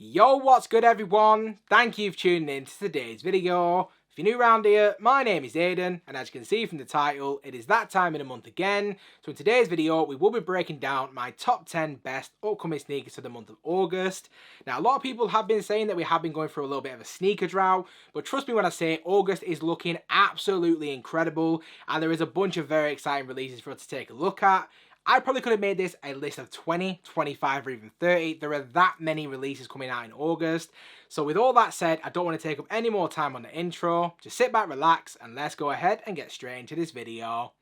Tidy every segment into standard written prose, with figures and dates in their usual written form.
Yo, what's good everyone? Thank you for tuning in to today's video. If you're new around here, my name is Aiden, and as you can see from the title, it is that time in the month again. So in today's video, we will be breaking down my top 10 best upcoming sneakers for the month of August. Now, a lot of people have been saying that we have been going through a little bit of a sneaker drought, but trust me when I say August is looking absolutely incredible, and there is a bunch of very exciting releases for us to take a look at. I probably could have made this a list of 20, 25 or even 30. There are that many releases coming out in August. So with all that said, I don't want to take up any more time on the intro. Just sit back, relax, and let's go ahead and get straight into this video.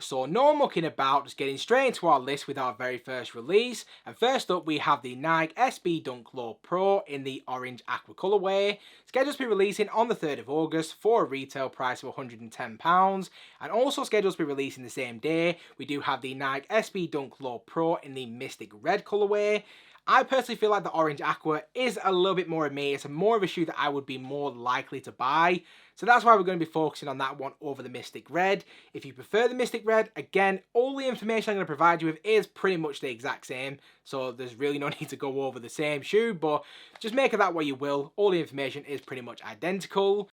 So no mucking about, just getting straight into our list with our very first release. And first up we have the Nike SB Dunk Low Pro in the orange aqua colourway. Scheduled to be releasing on the 3rd of August for a retail price of £110. And also scheduled to be releasing the same day, we do have the Nike SB Dunk Low Pro in the Mystic Red colourway. I personally feel like the orange aqua is a little bit more of me. It's more of a shoe that I would be more likely to buy. So that's why we're going to be focusing on that one over the Mystic Red. If you prefer the Mystic Red, again, all the information I'm going to provide you with is pretty much the exact same. So there's really no need to go over the same shoe, but just make of that what you will. All the information is pretty much identical.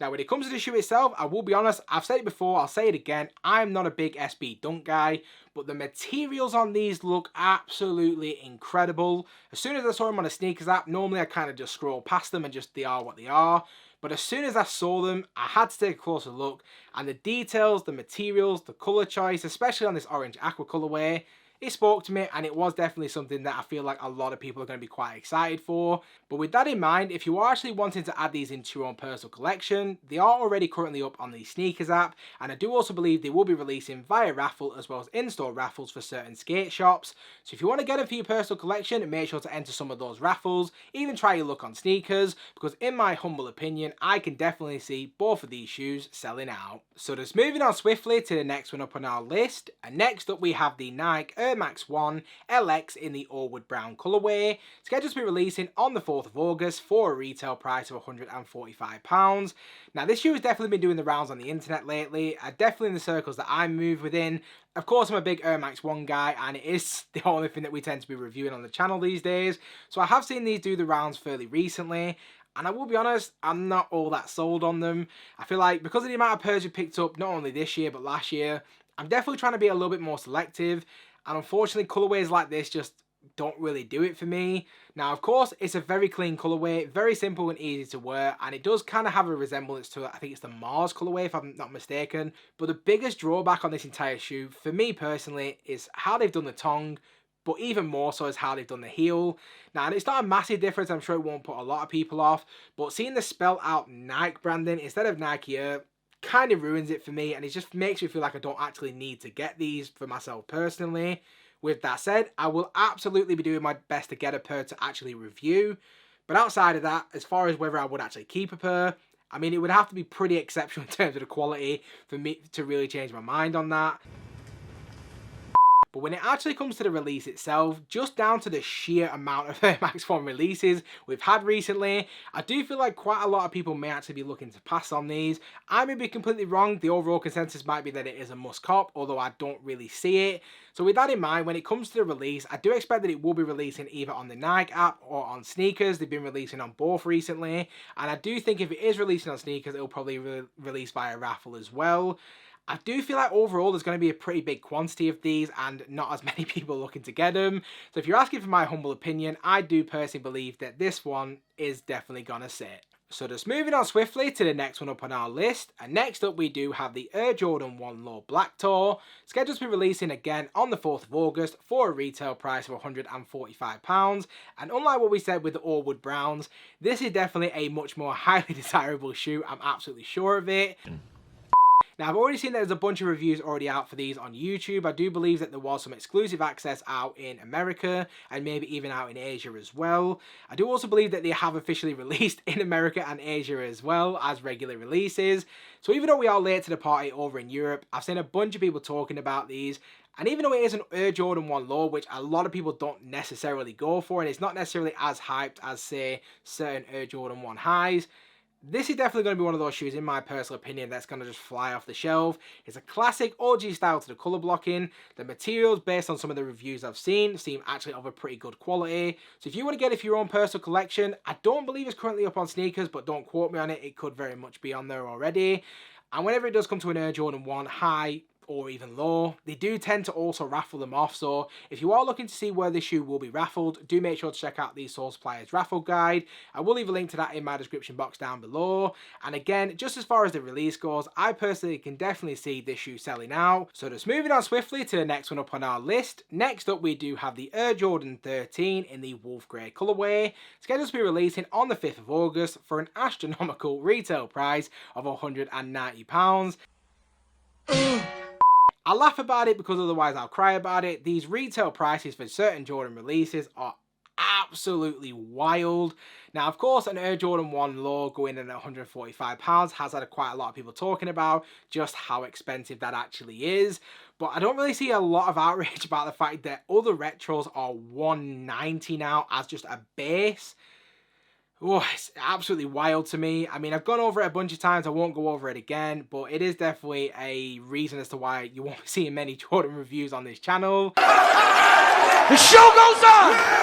Now, when it comes to the shoe itself, I will be honest, I've said it before, I'll say it again, I'm not a big SB Dunk guy, but the materials on these look absolutely incredible. As soon as I saw them on a sneakers app, normally I kind of just scroll past them and just they are what they are. But as soon as I saw them, I had to take a closer look, and the details, the materials, the colour choice, especially on this orange aqua colourway, it spoke to me, and it was definitely something that I feel like a lot of people are going to be quite excited for. But with that in mind, if you are actually wanting to add these into your own personal collection, they are already currently up on the Sneakers app, and I do also believe they will be releasing via raffle as well as in-store raffles for certain skate shops. So if you want to get them for your personal collection, make sure to enter some of those raffles, even try your luck on sneakers, because in my humble opinion, I can definitely see both of these shoes selling out. So just moving on swiftly to the next one up on our list, and next up we have the Nike Air Max 1 LX in the Old Brown colourway, scheduled to be releasing on the 4th of August for a retail price of £145. Now this shoe has definitely been doing the rounds on the internet lately, definitely in the circles that I move within. Of course I'm a big Air Max 1 guy, and it is the only thing that we tend to be reviewing on the channel these days, so I have seen these do the rounds fairly recently. And I will be honest, I'm not all that sold on them. I feel like because of the amount of pairs we picked up, not only this year but last year, I'm definitely trying to be a little bit more selective. And unfortunately, colourways like this just don't really do it for me. Now, of course, it's a very clean colourway, very simple and easy to wear, and it does kind of have a resemblance to, I think it's the Mars colourway, if I'm not mistaken. But the biggest drawback on this entire shoe, for me personally, is how they've done the tongue, but even more so is how they've done the heel. Now, and it's not a massive difference, I'm sure it won't put a lot of people off, but seeing the spell out Nike branding instead of Nike Air kind of ruins it for me, and it just makes me feel like I don't actually need to get these for myself personally. With that said, I will absolutely be doing my best to get a pair to actually review, but outside of that, as far as whether I would actually keep a pair, I mean, it would have to be pretty exceptional in terms of the quality for me to really change my mind on that. But when it actually comes to the release itself, just down to the sheer amount of Air Max 1 releases we've had recently, I do feel like quite a lot of people may actually be looking to pass on these. I may be completely wrong, the overall consensus might be that it is a must cop, although I don't really see it. So with that in mind, when it comes to the release, I do expect that it will be releasing either on the Nike app or on Sneakers. They've been releasing on both recently, and I do think if it is releasing on Sneakers, it'll probably release via raffle as well. I do feel like overall there's going to be a pretty big quantity of these and not as many people looking to get them. So if you're asking for my humble opinion, I do personally believe that this one is definitely going to sit. So just moving on swiftly to the next one up on our list, and next up we do have the Air Jordan 1 Low Black Toe, scheduled to be releasing again on the 4th of August for a retail price of £145, and unlike what we said with the Allwood Browns, this is definitely a much more highly desirable shoe, I'm absolutely sure of it. Now, I've already seen there's a bunch of reviews already out for these on YouTube. I do believe that there was some exclusive access out in America and maybe even out in Asia as well. I do also believe that they have officially released in America and Asia as well as regular releases. So even though we are late to the party over in Europe, I've seen a bunch of people talking about these. And even though it is an Air Jordan 1 Low, which a lot of people don't necessarily go for, and it's not necessarily as hyped as, say, certain Air Jordan 1 Highs, This is definitely going to be one of those shoes, in my personal opinion, that's going to just fly off the shelf. It's a classic OG style to the colour blocking. The materials, based on some of the reviews I've seen, seem actually of a pretty good quality. So if you want to get it for your own personal collection, I don't believe it's currently up on Sneakers, but don't quote me on it. It could very much be on there already. And whenever it does come to an Air Jordan 1 high or even low, they do tend to also raffle them off. So if you are looking to see where this shoe will be raffled, do make sure to check out the Soul Suppliers raffle guide. I will leave a link to that in my description box down below. And again, just as far as the release goes, I personally can definitely see this shoe selling out. So just moving on swiftly to the next one up on our list. Next up, we do have the Air Jordan 13 in the Wolf Grey colorway, scheduled to be releasing on the 5th of August for an astronomical retail price of £190. I laugh about it because otherwise I'll cry about it. These retail prices for certain Jordan releases are absolutely wild. Now, of course, an Air Jordan 1 low going in at £145 has had quite a lot of people talking about just how expensive that actually is. But I don't really see a lot of outrage about the fact that other retros are £190 now as just a base. Oh, it's absolutely wild to me. I mean, I've gone over it a bunch of times. I won't go over it again, but it is definitely a reason as to why you won't be seeing many Jordan reviews on this channel. The show goes on!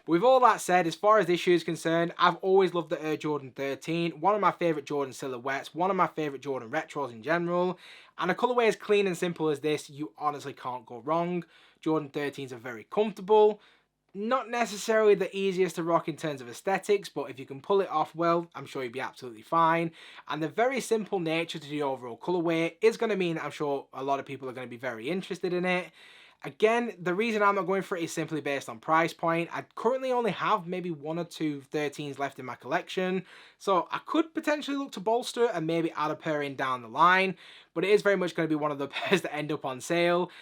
With all that said, as far as this shoe is concerned, I've always loved the Air Jordan 13. One of my favourite Jordan silhouettes, one of my favourite Jordan retros in general. And a colourway as clean and simple as this, you honestly can't go wrong. Jordan 13s are very comfortable. Not necessarily the easiest to rock in terms of aesthetics, but if you can pull it off well, I'm sure you'll be absolutely fine. And the very simple nature to the overall colourway is going to mean I'm sure a lot of people are going to be very interested in it. Again, the reason I'm not going for it is simply based on price point. I currently only have maybe 1 or 2 13s left in my collection, so I could potentially look to bolster and maybe add a pair in down the line, but it is very much going to be one of the pairs that end up on sale.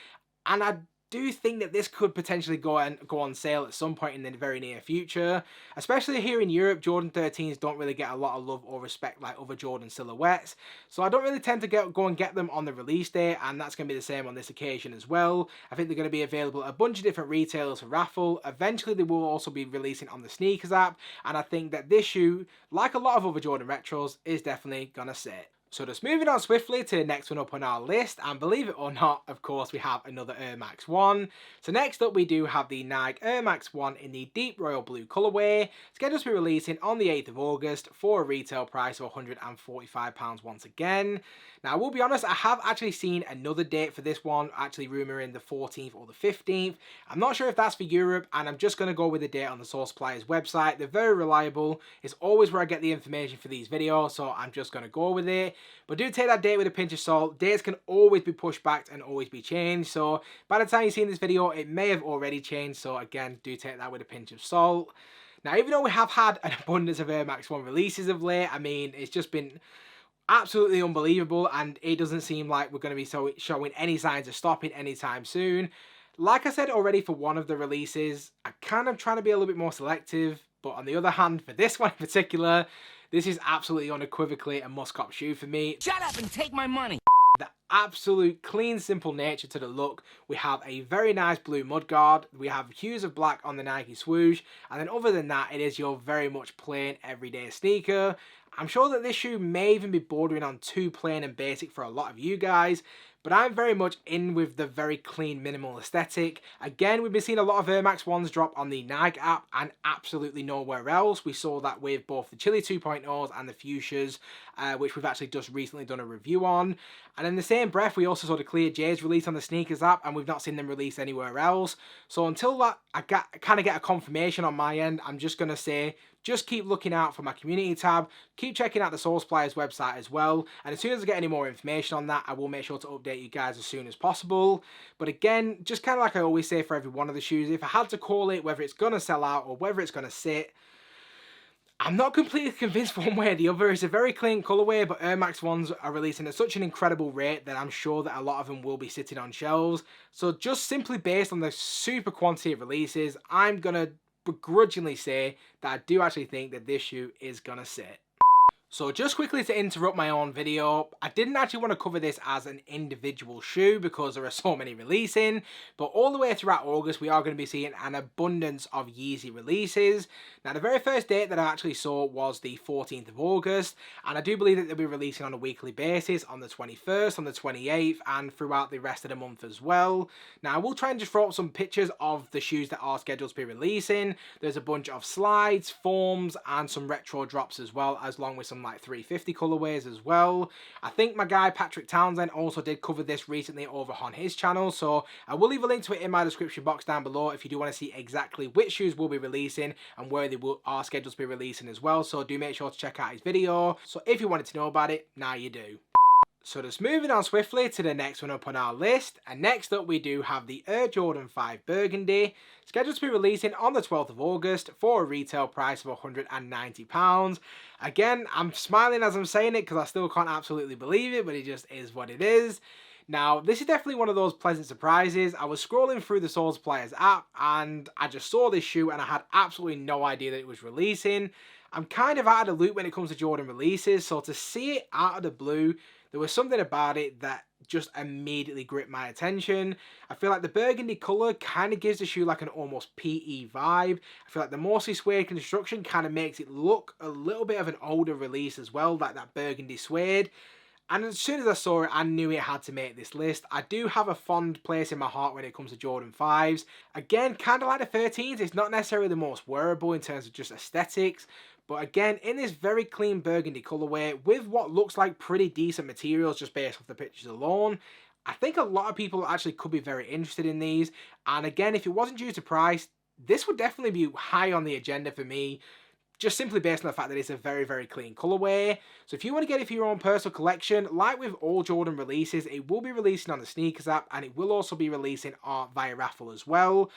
And I do think that this could potentially go on sale at some point in the very near future. Especially here in Europe, Jordan 13s don't really get a lot of love or respect like other Jordan silhouettes. So I don't really tend to go and get them on the release day, and that's going to be the same on this occasion as well. I think they're going to be available at a bunch of different retailers for raffle. Eventually they will also be releasing on the Sneakers app, and I think that this shoe, like a lot of other Jordan retros, is definitely going to sit. So just moving on swiftly to the next one up on our list, and believe it or not, of course, we have another Air Max 1. So next up we do have the Nike Air Max 1 in the deep royal blue colourway, scheduled to be releasing on the 8th of August for a retail price of £145 once again. Now I will be honest, I have actually seen another date for this one, actually rumouring the 14th or the 15th. I'm not sure if that's for Europe, and I'm just going to go with the date on the Soul Suppliers website. They're very reliable. It's always where I get the information for these videos, so I'm just going to go with it. But do take that date with a pinch of salt. Dates can always be pushed back and always be changed. So by the time you've seen this video, it may have already changed. So again, do take that with a pinch of salt. Now, even though we have had an abundance of Air Max 1 releases of late, I mean, it's just been absolutely unbelievable. And it doesn't seem like we're going to be showing any signs of stopping anytime soon. Like I said already for one of the releases, I'm kind of trying to be a little bit more selective. But on the other hand, for this one in particular, this is absolutely unequivocally a must-cop shoe for me. Shut up and take my money! The absolute clean, simple nature to the look. We have a very nice blue mudguard. We have hues of black on the Nike swoosh. And then other than that, it is your very much plain, everyday sneaker. I'm sure that this shoe may even be bordering on too plain and basic for a lot of you guys. But I'm very much in with the very clean, minimal aesthetic. Again, we've been seeing a lot of Air Max 1s drop on the Nike app and absolutely nowhere else. We saw that with both the Chili 2.0s and the Fuchsias, which we've actually just recently done a review on. And in the same breath, we also saw the Clear J's release on the Sneakers app, and we've not seen them release anywhere else. So until that, I kind of get a confirmation on my end, I'm just going to say, just keep looking out for my community tab. Keep checking out the Soul Suppliers website as well. And as soon as I get any more information on that, I will make sure to update you guys as soon as possible. But again, just kind of like I always say for every one of the shoes, if I had to call it, whether it's going to sell out or whether it's going to sit, I'm not completely convinced one way or the other. It's a very clean colourway, but Air Max 1s are releasing at such an incredible rate that I'm sure that a lot of them will be sitting on shelves. So just simply based on the super quantity of releases, I'm going to begrudgingly say that I do actually think that this shoe is going to sit. So just quickly to interrupt my own video, I didn't actually want to cover this as an individual shoe because there are so many releasing, but all the way throughout August we are going to be seeing an abundance of Yeezy releases. Now the very first date that I actually saw was the 14th of August, and I do believe that they'll be releasing on a weekly basis on the 21st, on the 28th, and throughout the rest of the month as well. Now I will try and just throw up some pictures of the shoes that are scheduled to be releasing. There's a bunch of slides, forms, and some retro drops as well, as long with some like 350 colorways as well. I think my guy Patrick Townsend also did cover this recently over on his channel, so I will leave a link to it in my description box down below if you do want to see exactly which shoes will be releasing and where they are scheduled to be releasing as well. So do make sure to check out his video. So if you wanted to know about it, now you do. So just moving on swiftly to the next one up on our list, and next up we do have the Air Jordan 5 Burgundy, scheduled to be releasing on the 12th of August for a retail price of £190. Again, I'm smiling as I'm saying it because I still can't absolutely believe it, but it just is what it is. Now, this is definitely one of those pleasant surprises. I was scrolling through the Soul Suppliers app and I just saw this shoe and I had absolutely no idea that it was releasing. I'm kind of out of the loop when it comes to Jordan releases, so to see it out of the blue, there was something about it that just immediately gripped my attention. I feel like the burgundy colour kind of gives the shoe like an almost PE vibe. I feel like the mossy suede construction kind of makes it look a little bit of an older release as well, like that burgundy suede. And as soon as I saw it, I knew it had to make this list. I do have a fond place in my heart when it comes to Jordan 5s. Again, kind of like the 13s, it's not necessarily the most wearable in terms of just aesthetics. But again, in this very clean burgundy colorway, with what looks like pretty decent materials just based off the pictures alone, I think a lot of people actually could be very interested in these. And again, if it wasn't due to price, this would definitely be high on the agenda for me, just simply based on the fact that it's a very, very clean colorway. So if you want to get it for your own personal collection, like with all Jordan releases, it will be releasing on the Sneakers app, and it will also be releasing via raffle as well.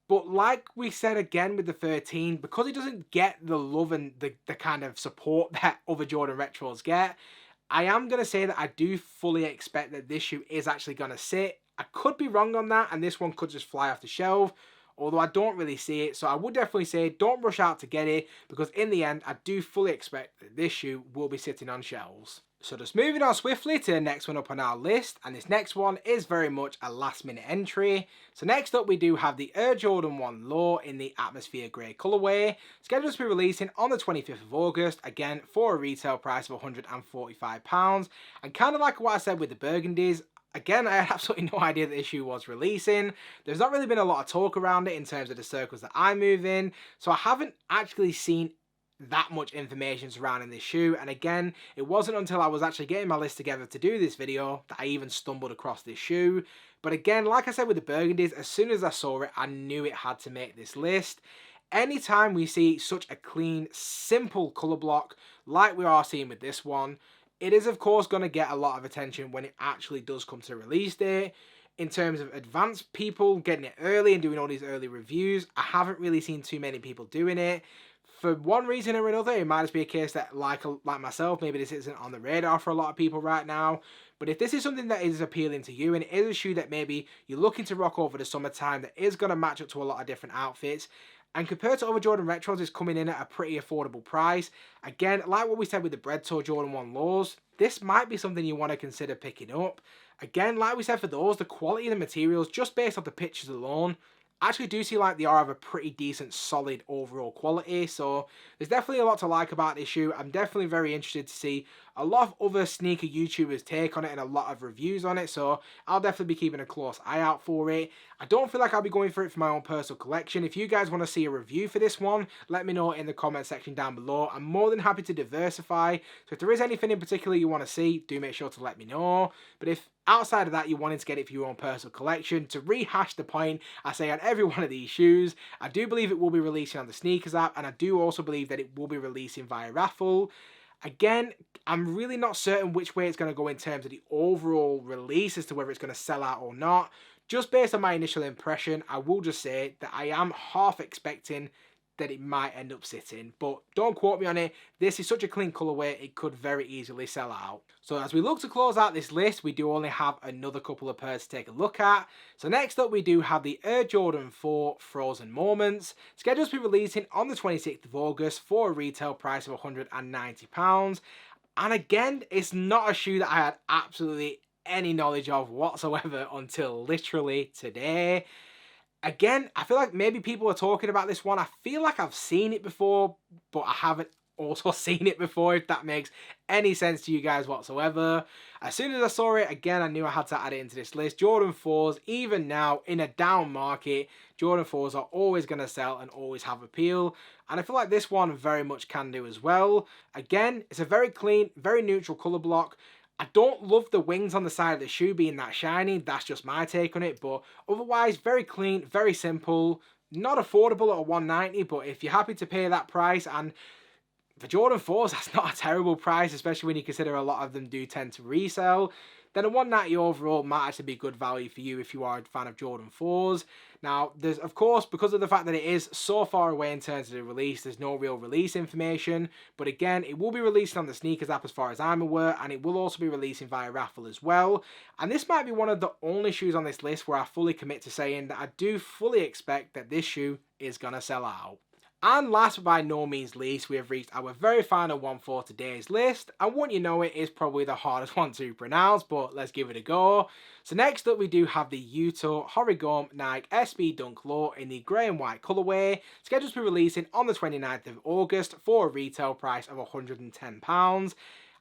But like we said again with the 13, because it doesn't get the love and the kind of support that other Jordan Retros get, I am going to say that I do fully expect that this shoe is actually going to sit. I could be wrong on that, and this one could just fly off the shelf, although I don't really see it. So I would definitely say don't rush out to get it, because in the end, I do fully expect that this shoe will be sitting on shelves. So just moving on swiftly to the next one up on our list, and this next one is very much a last minute entry. So next up we do have the Air Jordan 1 Low in the Atmosphere Grey colourway, scheduled to be releasing on the 25th of August, again for a retail price of £145. And kind of like what I said with the Burgundies, again, I had absolutely no idea that this shoe was releasing. There's not really been a lot of talk around it in terms of the circles that I move in, so I haven't actually seen that much information surrounding this shoe. And again, it wasn't until I was actually getting my list together to do this video that I even stumbled across this shoe. But again, like I said with the Burgundies, as soon as I saw it, I knew it had to make this list. Anytime we see such a clean, simple colour block like we are seeing with this one, it is of course going to get a lot of attention when it actually does come to release date. In terms of advanced people getting it early and doing all these early reviews, I haven't really seen too many people doing it. For one reason or another, it might just be a case that, like myself, maybe this isn't on the radar for a lot of people right now. But if this is something that is appealing to you, and it is a shoe that maybe you're looking to rock over the summertime, that is going to match up to a lot of different outfits, and compared to other Jordan Retros, it's coming in at a pretty affordable price. Again, like what we said with the Bread Tour Jordan 1 Lows, this might be something you want to consider picking up. Again, like we said for those, the quality of the materials, just based off the pictures alone, I actually do see like they are of a pretty decent, solid overall quality. So there's definitely a lot to like about this shoe. I'm definitely very interested to see a lot of other sneaker YouTubers take on it and a lot of reviews on it. So I'll definitely be keeping a close eye out for it. I don't feel like I'll be going for it for my own personal collection. If you guys want to see a review for this one, let me know in the comment section down below. I'm more than happy to diversify. So if there is anything in particular you want to see, do make sure to let me know. But if outside of that you wanted to get it for your own personal collection, to rehash the point I say on every one of these shoes, I do believe it will be releasing on the Sneakers app, and I do also believe that it will be releasing via raffle. Again, I'm really not certain which way it's going to go in terms of the overall release as to whether it's going to sell out or not. Just based on my initial impression, I will just say that I am half expecting that it might end up sitting, but don't quote me on it. This is such a clean colorway, it could very easily sell out. So as we look to close out this list, we do only have another couple of pairs to take a look at. So next up we do have the Air Jordan 4 Frozen Moments, scheduled to be releasing on the 26th of August for a retail price of £190. And again, it's not a shoe that I had absolutely any knowledge of whatsoever until literally today. Again, I feel like maybe people are talking about this one. I feel like I've seen it before, but I haven't also seen it before, if that makes any sense to you guys whatsoever. As soon as I saw it, again, I knew I had to add it into this list. Jordan 4s, even now, in a down market, Jordan 4s are always going to sell and always have appeal. And I feel like this one very much can do as well. Again, it's a very clean, very neutral colour block. I don't love the wings on the side of the shoe being that shiny. That's just my take on it. But otherwise, very clean, very simple. Not affordable at $190, but if you're happy to pay that price, and for Jordan 4s, that's not a terrible price, especially when you consider a lot of them do tend to resell, then a $190 overall might actually be good value for you if you are a fan of Jordan 4s. Now, there's, of course, because of the fact that it is so far away in terms of the release, there's no real release information. But again, it will be releasing on the Sneakers app as far as I'm aware, and it will also be releasing via raffle as well. And this might be one of the only shoes on this list where I fully commit to saying that I do fully expect that this shoe is going to sell out. And last but by no means least, we have reached our very final one for today's list. And wouldn't you know it, is probably the hardest one to pronounce, but let's give it a go. So next up we do have the Yuto Horigome Nike SB Dunk Low in the grey and white colourway, scheduled to be releasing on the 29th of August for a retail price of £110.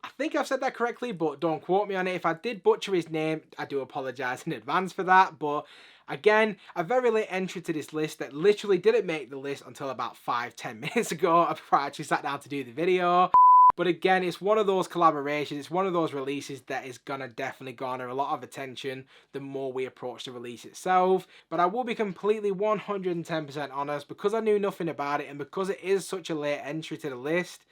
I think I've said that correctly, but don't quote me on it. If I did butcher his name, I do apologise in advance for that. But again, a very late entry to this list that literally didn't make the list until about 5-10 minutes ago before I actually sat down to do the video. But again, it's one of those collaborations, it's one of those releases that is going to definitely garner a lot of attention the more we approach the release itself. But I will be completely 110% honest, because I knew nothing about it and because it is such a late entry to the list,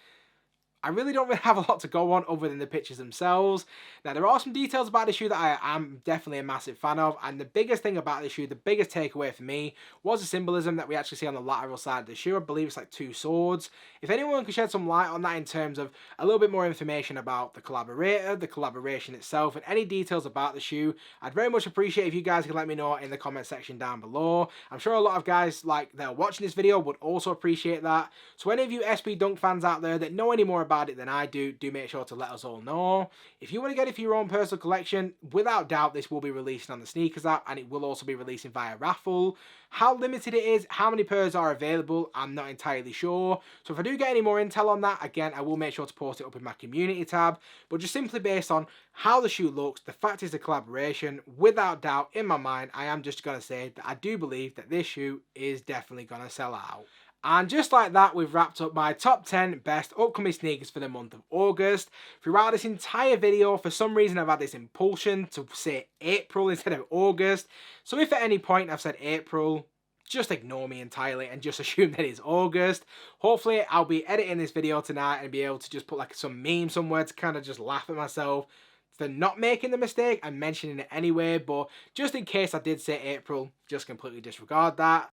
I really don't really have a lot to go on other than the pictures themselves. Now, there are some details about the shoe that I am definitely a massive fan of, and the biggest thing about the shoe, the biggest takeaway for me, was the symbolism that we actually see on the lateral side of the shoe. I believe it's like 2 swords. If anyone could shed some light on that in terms of a little bit more information about the collaborator, the collaboration itself, and any details about the shoe, I'd very much appreciate if you guys could let me know in the comment section down below. I'm sure a lot of guys that are watching this video would also appreciate that. So any of you SB Dunk fans out there that know any more about it than I do make sure to let us all know. If you want to get it for your own personal collection, without doubt this will be releasing on the Sneakers app, and it will also be releasing via raffle. How limited it is, how many pairs are available, I'm not entirely sure. So if I do get any more intel on that, again, I will make sure to post it up in my community tab. But just simply based on how the shoe looks, the fact is the collaboration, without doubt, in my mind, I am just going to say that I do believe that this shoe is definitely going to sell out. And just like that, we've wrapped up my top 10 best upcoming sneakers for the month of August. Throughout this entire video, for some reason I've had this impulsion to say April instead of August. So if at any point I've said April, just ignore me entirely and just assume that it's August. Hopefully I'll be editing this video tonight and be able to just put like some meme somewhere to kind of just laugh at myself for not making the mistake and mentioning it anyway. But just in case I did say April, just completely disregard that.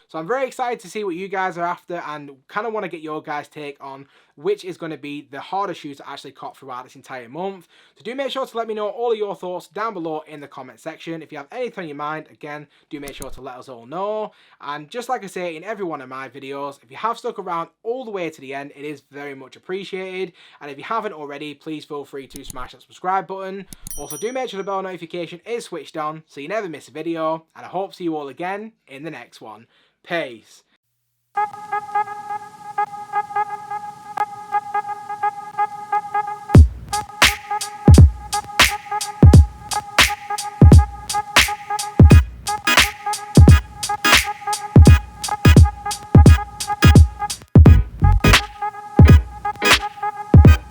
So I'm very excited to see what you guys are after, and kind of want to get your guys' take on which is going to be the hardest shoes to actually cop throughout this entire month. So do make sure to let me know all of your thoughts down below in the comment section. If you have anything on your mind, again, do make sure to let us all know. And just like I say in every one of my videos, if you have stuck around all the way to the end, it is very much appreciated. And if you haven't already, please feel free to smash that subscribe button. Also, do make sure the bell notification is switched on so you never miss a video. And I hope to see you all again in the next one. Peace.